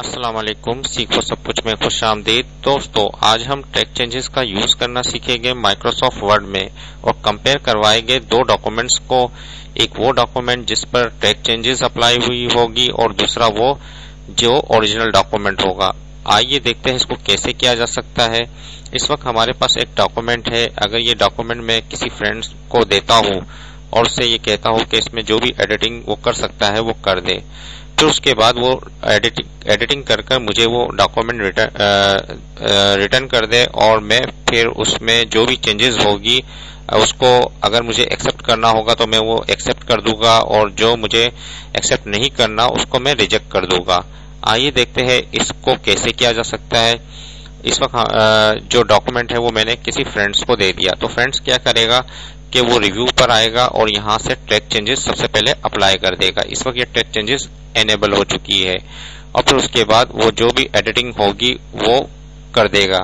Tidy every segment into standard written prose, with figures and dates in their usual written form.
अस्सलाम वालेकुम। सीखो सब कुछ में खुश आमदीद। दोस्तों, आज हम ट्रैक चेंजेस का यूज करना सीखेंगे माइक्रोसॉफ्ट वर्ड में और कंपेयर करवाएंगे दो डॉक्यूमेंट्स को। एक वो डॉक्यूमेंट जिस पर ट्रैक चेंजेस अप्लाई हुई होगी और दूसरा वो जो ओरिजिनल डॉक्यूमेंट होगा। आइए देखते हैं इसको कैसे किया जा सकता है। इस वक्त हमारे पास एक डॉक्यूमेंट है। अगर ये डॉक्यूमेंट मैं किसी फ्रेंड्स को देता हूँ और उससे ये कहता हूँ कि इसमें जो भी एडिटिंग वो कर सकता है वो कर दे, फिर उसके बाद वो एडिटिंग कर मुझे वो डॉक्यूमेंट रिटर्न कर दे और मैं फिर उसमें जो भी चेंजेस होगी उसको अगर मुझे एक्सेप्ट करना होगा तो मैं वो एक्सेप्ट कर दूंगा और जो मुझे एक्सेप्ट नहीं करना उसको मैं रिजेक्ट कर दूंगा। आइए देखते हैं इसको कैसे किया जा सकता है। इस वक्त जो डॉक्यूमेंट है वो मैंने किसी फ्रेंड्स को दे दिया, तो फ्रेंड्स क्या करेगा कि वो रिव्यू पर आएगा और यहाँ से ट्रैक चेंजेस सबसे पहले अप्लाई कर देगा। इस वक्त ये ट्रैक चेंजेस एनेबल हो चुकी है और फिर उसके बाद वो जो भी एडिटिंग होगी वो कर देगा।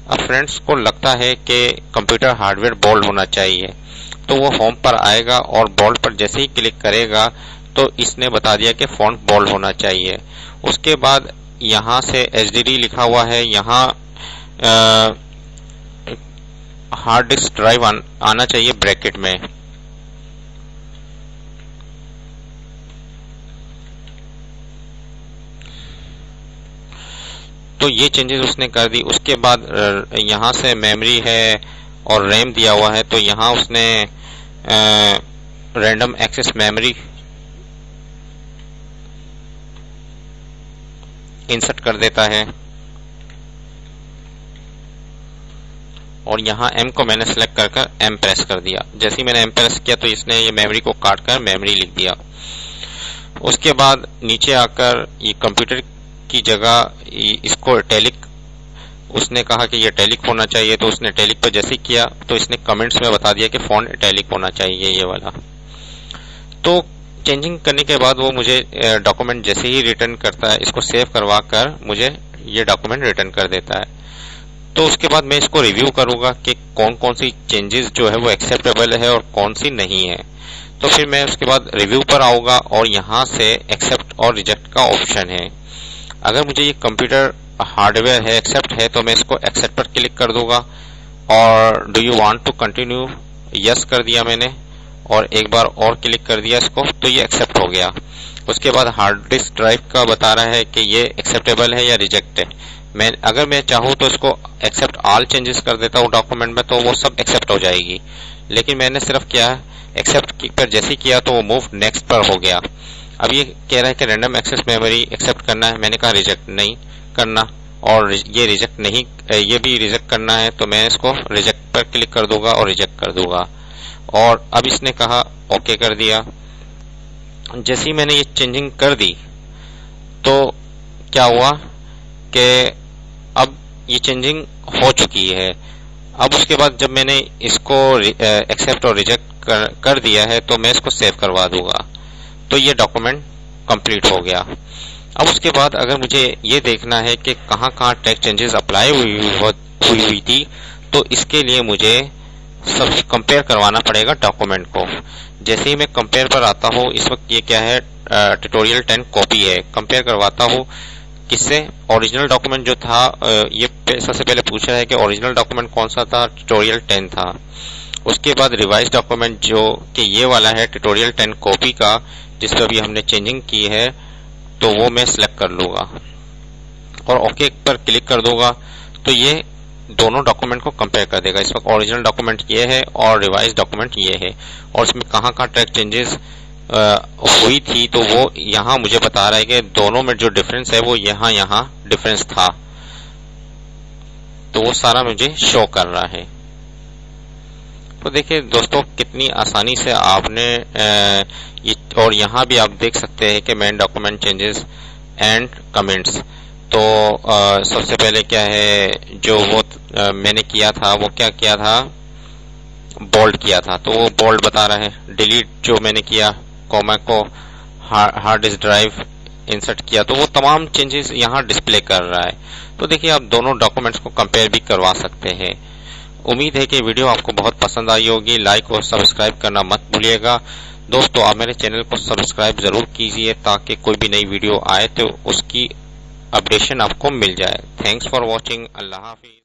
अब फ्रेंड्स को लगता है कि कंप्यूटर हार्डवेयर बोल्ड होना चाहिए, तो वो होम पर आएगा और बोल्ड पर जैसे ही क्लिक करेगा तो इसने बता दिया कि फॉन्ट बोल्ड होना चाहिए। उसके बाद यहाँ से HDD लिखा हुआ है, यहाँ हार्ड डिस्क ड्राइव आना चाहिए ब्रैकेट में। तो ये चेंजेस उसने कर दी। उसके बाद यहाँ से मेमोरी है और रैम दिया हुआ है, तो यहाँ उसने रैंडम एक्सेस मेमोरी इंसर्ट कर देता है और यहाँ M को मैंने सेलेक्ट कर M प्रेस कर दिया। जैसे ही मैंने M प्रेस किया तो इसने ये मेमोरी को काट कर मेमोरी लिख दिया। उसके बाद नीचे आकर ये कंप्यूटर की जगह इसको इटैलिक, उसने कहा कि ये इटैलिक होना चाहिए, तो उसने इटैलिक पर जैसे किया तो इसने कमेंट्स में बता दिया कि फॉन्ट इटैलिक होना चाहिए ये वाला। तो चेंजिंग करने के बाद वो मुझे डॉक्यूमेंट जैसे ही रिटर्न करता है, इसको सेव करवा कर मुझे ये डॉक्यूमेंट रिटर्न कर देता है। तो उसके बाद मैं इसको रिव्यू करूंगा कि कौन कौन सी चेंजेस जो है वो एक्सेप्टेबल है और कौन सी नहीं है। तो फिर मैं उसके बाद रिव्यू पर आऊंगा और यहाँ से एक्सेप्ट और रिजेक्ट का ऑप्शन है। अगर मुझे ये कंप्यूटर हार्डवेयर है, एक्सेप्ट है, तो मैं इसको एक्सेप्ट पर क्लिक कर दूंगा और do you want to continue yes कर दिया मैंने और एक बार और क्लिक कर दिया इसको, तो ये एक्सेप्ट हो गया। उसके बाद हार्ड डिस्क ड्राइव का बता रहा है कि ये एक्सेप्टेबल है या रिजेक्ट है। अगर मैं चाहूँ तो इसको एक्सेप्ट ऑल चेंजेस कर देता हूँ डॉक्यूमेंट में, तो वो सब एक्सेप्ट हो जाएगी। लेकिन मैंने सिर्फ क्या एक्सेप्ट पर जैसे किया तो वो मूव नेक्स्ट पर हो गया। अब ये कह रहा है कि रैंडम एक्सेस मेमोरी एक्सेप्ट करना है, मैंने कहा रिजेक्ट नहीं करना और ये रिजेक्ट नहीं, ये भी रिजेक्ट करना है, तो मैं इसको रिजेक्ट पर क्लिक कर दूंगा और रिजेक्ट कर दूंगा। और अब इसने कहा ओके कर दिया। जैसे ही मैंने ये चेंजिंग कर दी तो क्या हुआ कि अब ये चेंजिंग हो चुकी है। अब उसके बाद जब मैंने इसको एक्सेप्ट और रिजेक्ट कर दिया है तो मैं इसको सेव करवा दूंगा, तो ये डॉक्यूमेंट कंप्लीट हो गया। अब उसके बाद अगर मुझे ये देखना है कि कहाँ कहाँ ट्रैक चेंजेस अप्लाई हुई थी, तो इसके लिए मुझे सब कंपेयर करवाना पड़ेगा डॉक्यूमेंट को। जैसे ही मैं कंपेयर पर आता हूँ, इस वक्त ये क्या है ट्यूटोरियल 10 कॉपी है, कंपेयर करवाता हूँ किससे, ओरिजिनल डॉक्यूमेंट जो था। ये सबसे पहले पूछा है कि ओरिजिनल डॉक्यूमेंट कौन सा था, ट्यूटोरियल 10 था। उसके बाद रिवाइज डॉक्यूमेंट जो कि ये वाला है ट्यूटोरियल 10 कॉपी का, जिस पर भी हमने चेंजिंग की है, तो वो मैं सिलेक्ट कर लूंगा और ओके पर क्लिक कर दूंगा, तो ये दोनों डॉक्यूमेंट को कंपेयर कर देगा। इस वक्त ओरिजिनल डॉक्यूमेंट ये है और रिवाइज डॉक्यूमेंट ये है और इसमें कहाँ कहाँ ट्रैक चेंजेस हुई थी, तो वो यहाँ मुझे बता रहा है कि दोनों में जो डिफरेंस है वो यहाँ डिफरेंस था, तो वो सारा मुझे शो कर रहा है। तो देखिए दोस्तों कितनी आसानी से आपने ये, और यहाँ भी आप देख सकते हैं कि main document changes and comments. तो सबसे पहले क्या है जो वो मैंने किया था, वो क्या किया था, बोल्ड किया था, तो वो बोल्ड बता रहा है। डिलीट जो मैंने किया, कॉमा को हार्ड डिस्क ड्राइव इंसर्ट किया, तो वो तमाम चेंजेस यहाँ डिस्प्ले कर रहा है। तो देखिए आप दोनों डॉक्यूमेंट्स को कंपेयर भी करवा सकते हैं। उम्मीद है कि वीडियो आपको बहुत पसंद आई होगी। लाइक और सब्सक्राइब करना मत भूलिएगा। दोस्तों आप मेरे चैनल को सब्सक्राइब जरूर कीजिए ताकि कोई भी नई वीडियो आए तो उसकी अपडेशन आपको मिल जाए। Thanks for watching. Allah Hafiz.